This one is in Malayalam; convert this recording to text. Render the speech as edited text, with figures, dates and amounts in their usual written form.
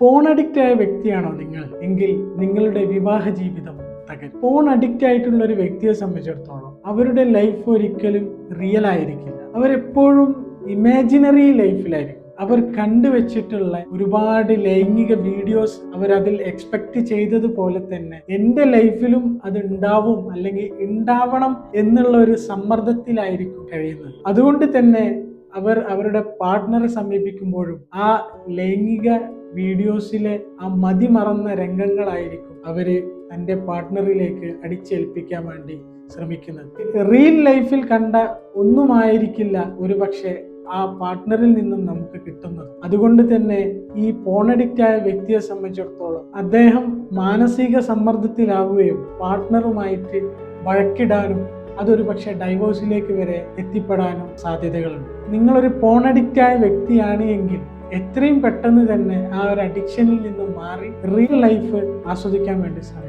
ഫോൺ അഡിക്റ്റ് ആയ വ്യക്തിയാണോ നിങ്ങൾ എങ്കിൽ നിങ്ങളുടെ വിവാഹ ജീവിതം തകരും. ഫോൺ അഡിക്റ്റ് ആയിട്ടുള്ള ഒരു വ്യക്തിയെ സംബന്ധിച്ചിടത്തോളം അവരുടെ ലൈഫ് ഒരിക്കലും റിയൽ ആയിരിക്കില്ല. അവരെപ്പോഴും ഇമാജിനറി ലൈഫിലായിരിക്കും. അവർ കണ്ടുവച്ചിട്ടുള്ള ഒരുപാട് ലൈംഗിക വീഡിയോസ് അവരതിൽ എക്സ്പെക്ട് ചെയ്തതുപോലെ തന്നെ എൻ്റെ ലൈഫിലും അത് ഉണ്ടാവും അല്ലെങ്കിൽ ഉണ്ടാവണം എന്നുള്ള ഒരു സമ്മർദ്ദത്തിലായിരിക്കും കഴിയുന്നത്. അതുകൊണ്ട് തന്നെ അവർ അവരുടെ പാർട്ട്ണറെ സമീപിക്കുമ്പോഴും ആ ലൈംഗിക വീഡിയോസിലെ ആ മതിമറന്ന രംഗങ്ങളായിരിക്കും അവര് തൻ്റെ പാർട്ട്ണറിലേക്ക് അടിച്ചേൽപ്പിക്കാൻ വേണ്ടി ശ്രമിക്കുന്നത്. റിയൽ ലൈഫിൽ കണ്ട ഒന്നുമായിരിക്കില്ല ഒരു പക്ഷേ ആ പാർട്ട്ണറിൽ നിന്നും നമുക്ക് കിട്ടുന്നത്. അതുകൊണ്ട് തന്നെ ഈ ഫോൺ അഡിക്റ്റ് ആയ വ്യക്തിയെ സംബന്ധിച്ചിടത്തോളം അദ്ദേഹം മാനസിക സമ്മർദ്ദത്തിലാവുകയും പാർട്ട്ണറുമായിട്ട് വഴക്കിടാനും അതൊരു പക്ഷേ ഡൈവോഴ്സിലേക്ക് വരെ എത്തിപ്പെടാനും സാധ്യതകളുണ്ട്. നിങ്ങളൊരു ഫോൺ അഡിക്റ്റ് ആയ വ്യക്തിയാണ് എങ്കിൽ എത്രയും പെട്ടെന്ന് തന്നെ ആ ഒരു അഡിക്ഷനിൽ നിന്നും മാറി റിയൽ ലൈഫ് ആസ്വദിക്കാൻ വേണ്ടി ശ്രമിക്കും.